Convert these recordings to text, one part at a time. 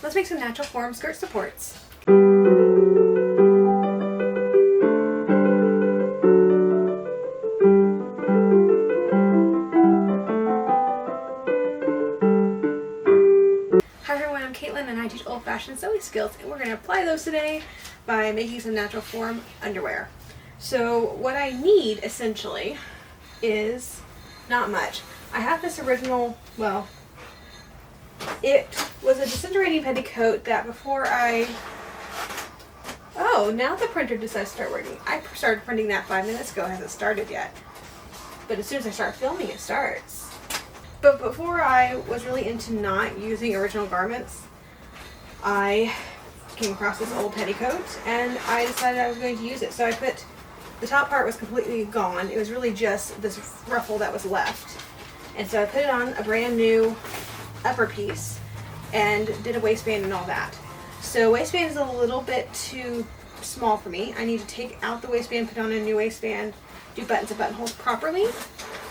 Let's make some natural form skirt supports. Hi everyone, I'm Caitlin and I teach old-fashioned sewing skills, and we're going to apply those today by making some natural form underwear. So what I need essentially is not much. I have this original, well, it was a disintegrating petticoat that before now the printer decides to start working. I started printing that 5 minutes ago, it hasn't started yet. But as soon as I start filming, it starts. But before I was really into not using original garments, I came across this old petticoat and I decided I was going to use it. So the top part was completely gone. It was really just this ruffle that was left. And so I put it on a brand new upper piece and did a waistband and all that. So waistband is a little bit too small for me. I need to take out the waistband, put on a new waistband, do buttons and buttonholes properly.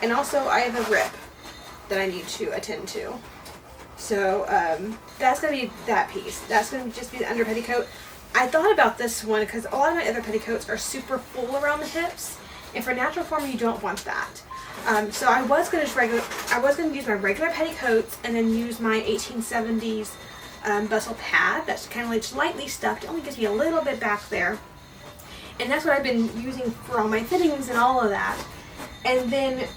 And also I have a rip that I need to attend to. So that's going to be that piece. That's going to just be the under petticoat. I thought about this one because a lot of my other petticoats are super full around the hips, and for natural form you don't want that. So I was going to use my regular petticoats and then use my 1870s bustle pad that's kind of like lightly stuffed. It only gives me a little bit back there, and that's what I've been using for all my fittings and all of that. And then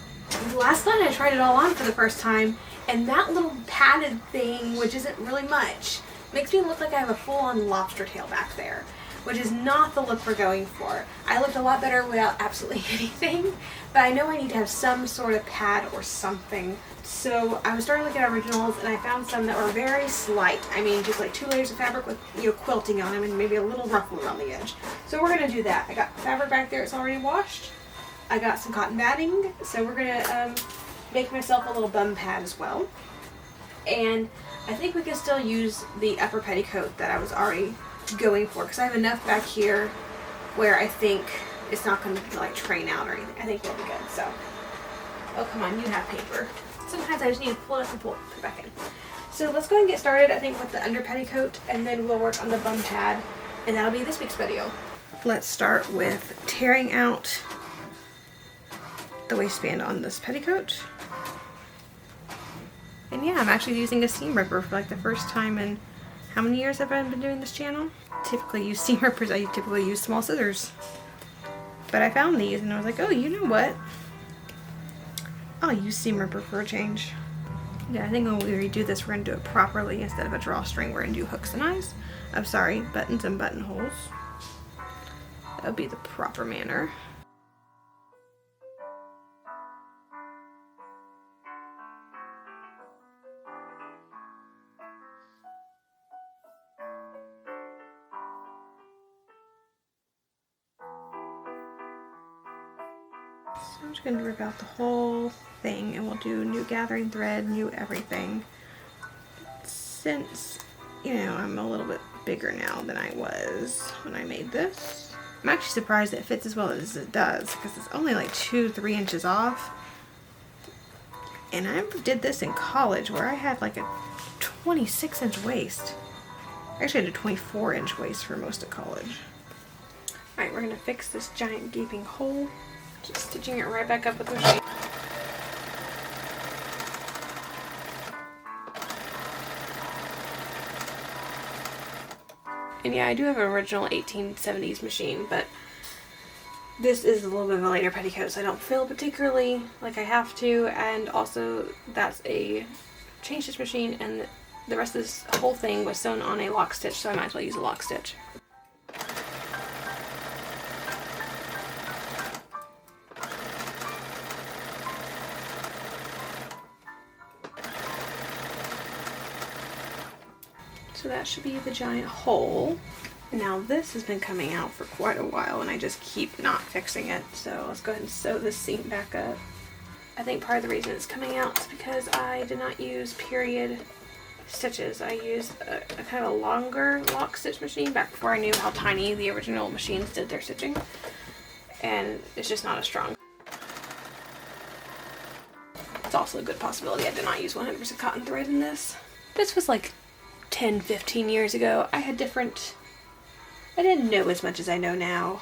last night I tried it all on for the first time, and that little padded thing, which isn't really much, makes me look like I have a full-on lobster tail back there, which is not the look we're going for. I looked a lot better without absolutely anything, but I know I need to have some sort of pad or something. So I was starting to look at originals, and I found some that were very slight. I mean, just like 2 layers of fabric with, quilting on them and maybe a little ruffle around the edge. So we're going to do that. I got fabric back there, it's already washed. I got some cotton batting, so we're going to make myself a little bum pad as well. And I think we can still use the upper petticoat that I was already going for, because I have enough back here where I think it's not going to like train out or anything. I think it'll be good. So, oh come on, you have paper. Sometimes I just need to pull it up and put it back in. So let's go ahead and get started, I think, with the under petticoat, and then we'll work on the bum pad, and that'll be this week's video. Let's start with tearing out the waistband on this petticoat. And yeah, I'm actually using a seam ripper for like the first time in how many years have I been doing this channel? Typically use seam rippers, I typically use small scissors. But I found these and I was like, oh, you know what? I'll use seam ripper for a change. Yeah, I think when we redo this, we're going to do it properly. Instead of a drawstring, we're going to do hooks and eyes. I'm sorry, buttons and buttonholes. That would be the proper manner. So I'm just going to rip out the whole thing, and we'll do new gathering thread, new everything. Since, I'm a little bit bigger now than I was when I made this. I'm actually surprised it fits as well as it does, because it's only like 2-3 inches off. And I did this in college where I had like a 26-inch waist. I actually had a 24-inch waist for most of college. Alright, we're going to fix this giant gaping hole. Just stitching it right back up with the machine. And yeah, I do have an original 1870s machine, but this is a little bit of a later petticoat, so I don't feel particularly like I have to. And also, that's a chain stitch machine, and the rest of this whole thing was sewn on a lock stitch, so I might as well use a lock stitch. So that should be the giant hole. Now this has been coming out for quite a while and I just keep not fixing it. So let's go ahead and sew this seam back up. I think part of the reason it's coming out is because I did not use period stitches. I used a kind of a longer lock stitch machine back before I knew how tiny the original machines did their stitching. And it's just not as strong. It's also a good possibility I did not use 100% cotton thread in this. This was like 10, 15 years ago, I didn't know as much as I know now.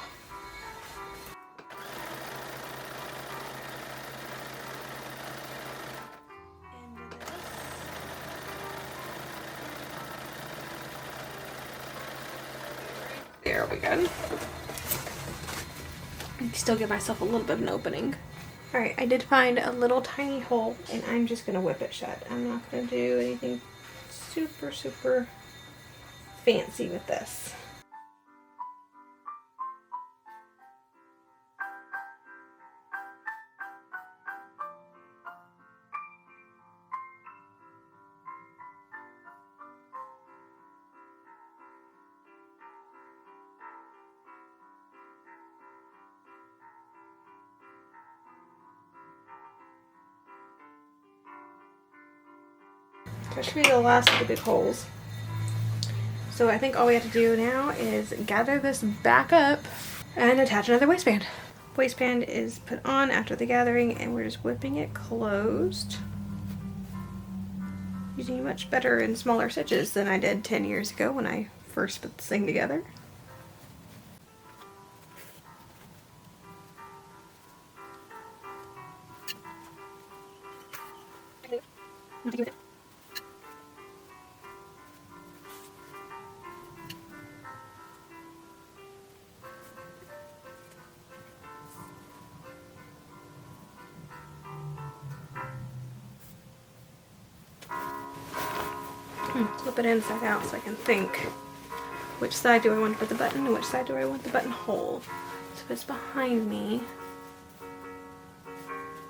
There we go. Still give myself a little bit of an opening. Alright, I did find a little tiny hole and I'm just going to whip it shut. I'm not going to do anything super fancy with this. That should be the last of the big holes. So I think all we have to do now is gather this back up and attach another waistband. Waistband is put on after the gathering and we're just whipping it closed. Using much better and smaller stitches than I did 10 years ago when I first put this thing together. Flip it inside out so I can think which side do I want to put the button and which side do I want the buttonhole. So if it's behind me,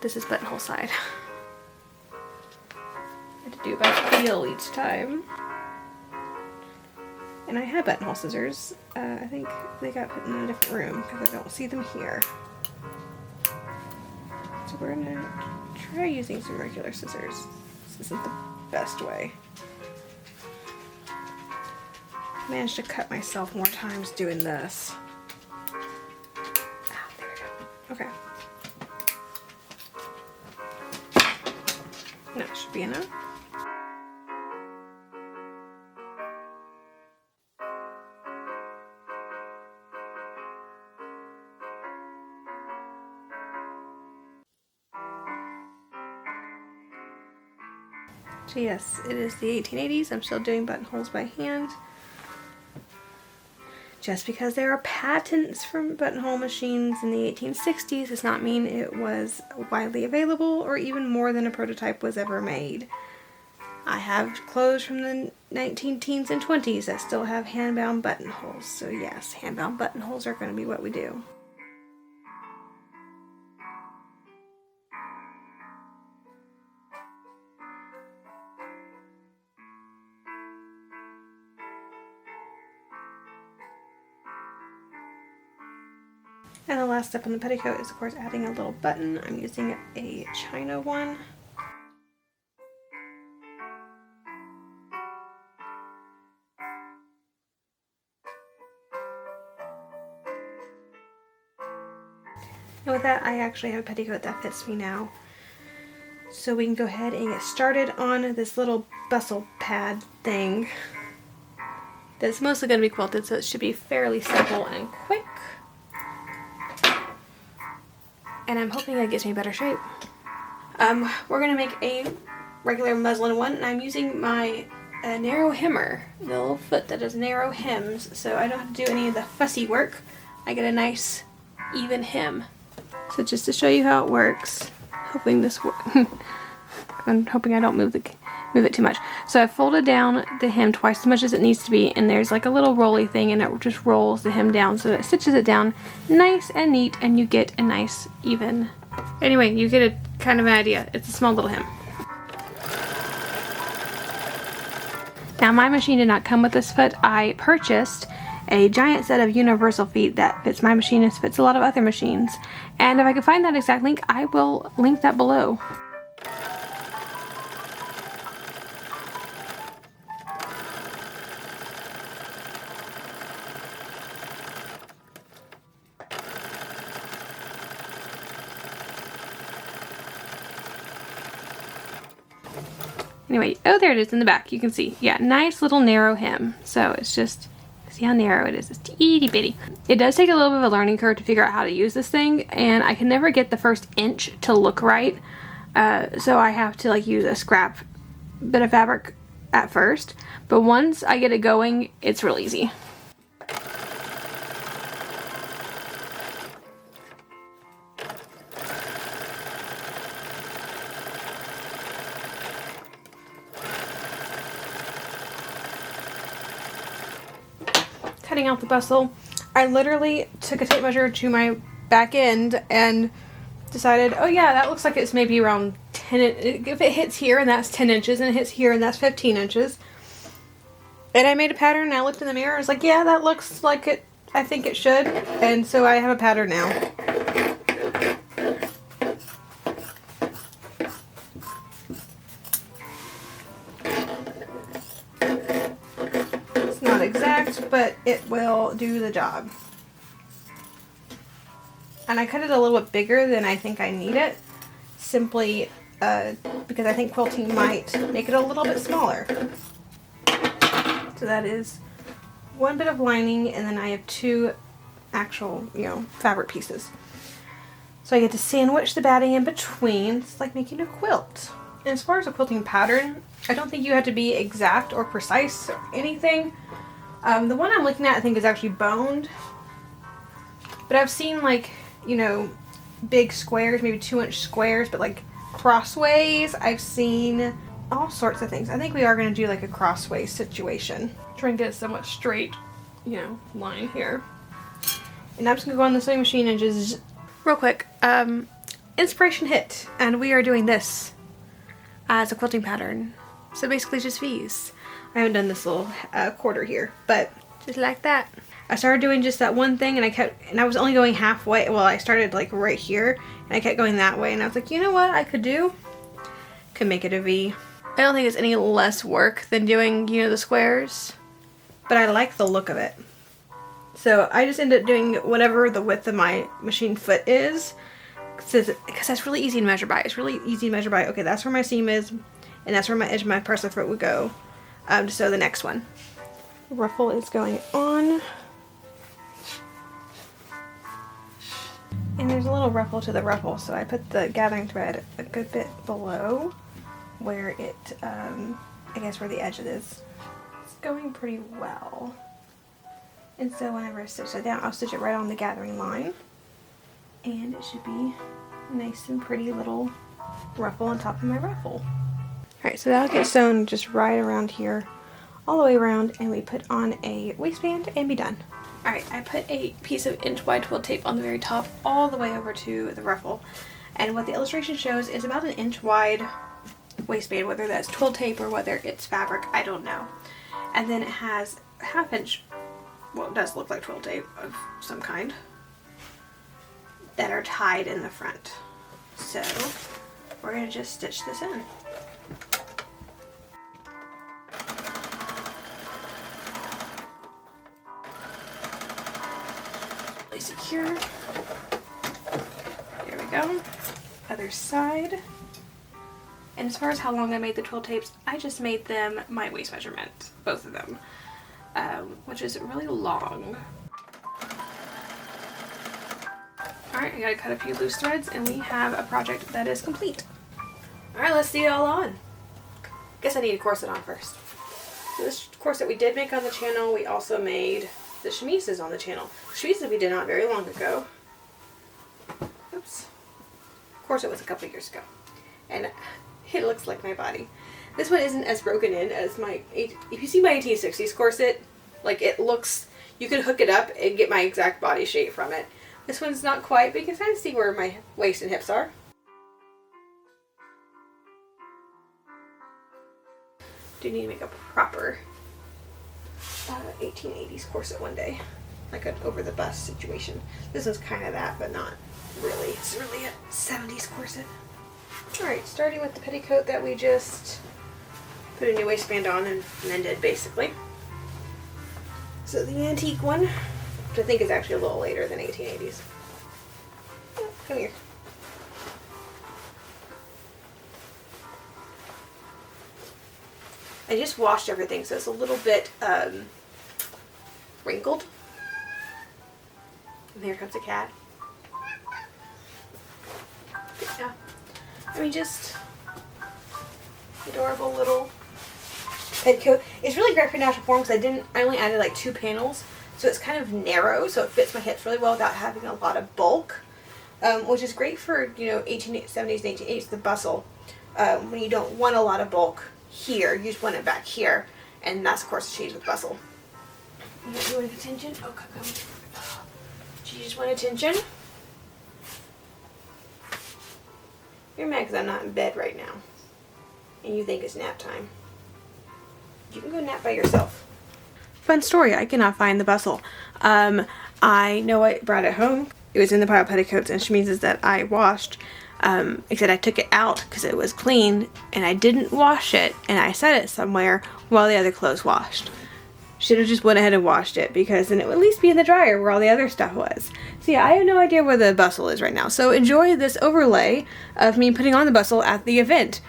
this is buttonhole side. I had to do it by feel each time. And I had buttonhole scissors. I think they got put in a different room because I don't see them here. So we're gonna try using some regular scissors. This isn't the best way. I managed to cut myself more times doing this. Ah, there we go. Okay. That should be enough. So yes, it is the 1880s. I'm still doing buttonholes by hand. Just because there are patents from buttonhole machines in the 1860s does not mean it was widely available or even more than a prototype was ever made. I have clothes from the 19 teens and 20s that still have hand-bound buttonholes. So yes, hand-bound buttonholes are going to be what we do. And the last step on the petticoat is of course adding a little button. I'm using a China one. And with that, I actually have a petticoat that fits me now. So we can go ahead and get started on this little bustle pad thing. That's mostly going to be quilted, so it should be fairly simple and quick. And I'm hoping that gives me better shape. We're going to make a regular muslin one, and I'm using my narrow hemmer, the little foot that does narrow hems, so I don't have to do any of the fussy work. I get a nice even hem. So just to show you how it works, hoping this works. I'm hoping I don't move it too much. So I folded down the hem twice as much as it needs to be, and there's like a little rolly thing, and it just rolls the hem down so that it stitches it down nice and neat, and you get a nice even. Anyway, you get a kind of an idea. It's a small little hem. Now my machine did not come with this foot. I purchased a giant set of universal feet that fits my machine and fits a lot of other machines. And if I can find that exact link, I will link that below. Anyway, oh, there it is in the back. You can see. Yeah, nice little narrow hem. So it's just, see how narrow it is. It's itty bitty. It does take a little bit of a learning curve to figure out how to use this thing, and I can never get the first inch to look right. So I have to like use a scrap bit of fabric at first. But once I get it going, it's real easy. Cutting out the bustle, I literally took a tape measure to my back end and decided, oh yeah, that looks like it's maybe around 10, if it hits here and that's 10 inches and it hits here and that's 15 inches. And I made a pattern and I looked in the mirror, I was like, yeah, that looks like it, I think it should. And so I have a pattern now. Not exact, but it will do the job. And I cut it a little bit bigger than I think I need it, simply because I think quilting might make it a little bit smaller. So that is one bit of lining, and then I have two actual, fabric pieces. So I get to sandwich the batting in between. It's like making a quilt. And as far as a quilting pattern, I don't think you have to be exact or precise or anything. The one I'm looking at I think is actually boned. But I've seen like, big squares, maybe 2-inch squares, but like crossways. I've seen all sorts of things. I think we are going to do like a crossway situation. Try and get a somewhat straight, line here. And I'm just going to go on the sewing machine and just, real quick, inspiration hit. And we are doing this as a quilting pattern. So basically just V's. I haven't done this little quarter here, but just like that. I started doing just that one thing, and I was only going halfway. Well, I started like right here and I kept going that way, and I was like, you know what I could do? Could make it a V. I don't think it's any less work than doing, the squares, but I like the look of it. So I just ended up doing whatever the width of my machine foot is, because that's really easy to measure by. It's really easy to measure by, okay, that's where my seam is, and that's where my edge of my parcel foot would go. To sew the next one. The ruffle is going on. And there's a little ruffle to the ruffle, so I put the gathering thread a good bit below where it, I guess where the edge is. It's going pretty well. And so whenever I stitch it down, I'll stitch it right on the gathering line. And it should be a nice and pretty little ruffle on top of my ruffle. Alright, so that'll get sewn just right around here, all the way around, and we put on a waistband and be done. Alright, I put a piece of inch wide twill tape on the very top all the way over to the ruffle. And what the illustration shows is about an inch wide waistband, whether that's twill tape or whether it's fabric, I don't know. And then it has a 1/2 inch, well, it does look like twill tape of some kind, that are tied in the front. So we're going to just stitch this in. Really secure. There we go. Other side. And as far as how long I made the twill tapes, I just made them my waist measurement, both of them, which is really long. Alright, I gotta cut a few loose threads and we have a project that is complete. Alright, let's see it all on. Guess I need to corset on first. So this corset we did make on the channel. We also made the chemises on the channel. Chemises we did not very long ago. Oops. Corset was a couple years ago. And it looks like my body. This one isn't as broken in as my, if you see my 1860s corset, like it looks, you can hook it up and get my exact body shape from it. This one's not quite, but you can kind of see where my waist and hips are. Do need to make a proper 1880s corset one day, like an over the bust situation. This one's kind of that, but not really. It's really a 70s corset. Alright, starting with the petticoat that we just put a new waistband on and mended, basically. So the antique one, which I think is actually a little later than 1880s. Oh, come here. I just washed everything, so it's a little bit wrinkled. And here comes a cat. But yeah, I mean, just adorable little petticoat. It's really great for natural form because I only added like 2 panels, so it's kind of narrow, so it fits my hips really well without having a lot of bulk, which is great for, you know, 1870s and 1880s, the bustle, when you don't want a lot of bulk here, you just want it back here, and that's of course the change with bustle. You want attention? Oh, come. Do you just want attention? You're mad because I'm not in bed right now, and you think it's nap time. You can go nap by yourself. Fun story, I cannot find the bustle. I know I brought it home. It was in the pile of petticoats and chemises that I washed, except I took it out because it was clean, and I didn't wash it, and I set it somewhere while the other clothes washed. Should have just went ahead and washed it, because then it would at least be in the dryer where all the other stuff was. So yeah, I have no idea where the bustle is right now. So enjoy this overlay of me putting on the bustle at the event.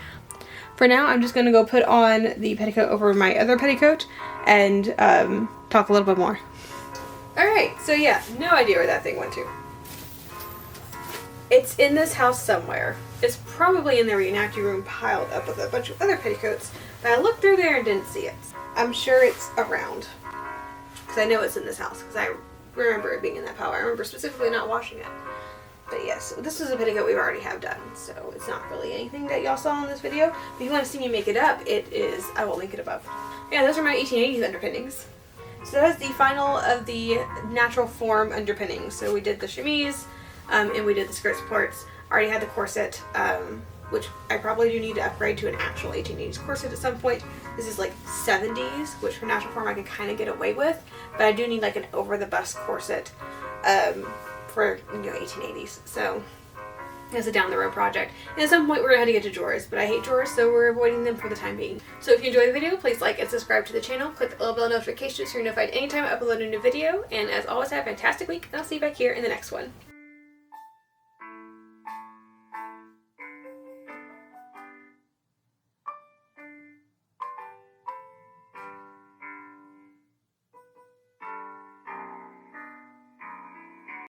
For now, I'm just going to go put on the petticoat over my other petticoat and talk a little bit more. Alright, so yeah, no idea where that thing went to. It's in this house somewhere. It's probably in the reenacting room piled up with a bunch of other petticoats, but I looked through there and didn't see it. I'm sure it's around, because I know it's in this house, because I remember it being in that pile. I remember specifically not washing it. But yes, this is a petticoat we already have done, so it's not really anything that y'all saw in this video. If you want to see me make it up, it is, I will link it above. Yeah, those are my 1880s underpinnings. So that's the final of the natural form underpinnings. So we did the chemise, and we did the skirt supports. I already had the corset, which I probably do need to upgrade to an actual 1880s corset at some point. This is like 70s, which for natural form I can kind of get away with, but I do need like an over-the-bust corset for, you know, 1880s. So it's a down-the-road project. And at some point we're going to have to get to drawers, but I hate drawers, so we're avoiding them for the time being. So if you enjoyed the video, please like and subscribe to the channel. Click the little bell notification so you're notified anytime I upload a new video. And as always, have a fantastic week, and I'll see you back here in the next one.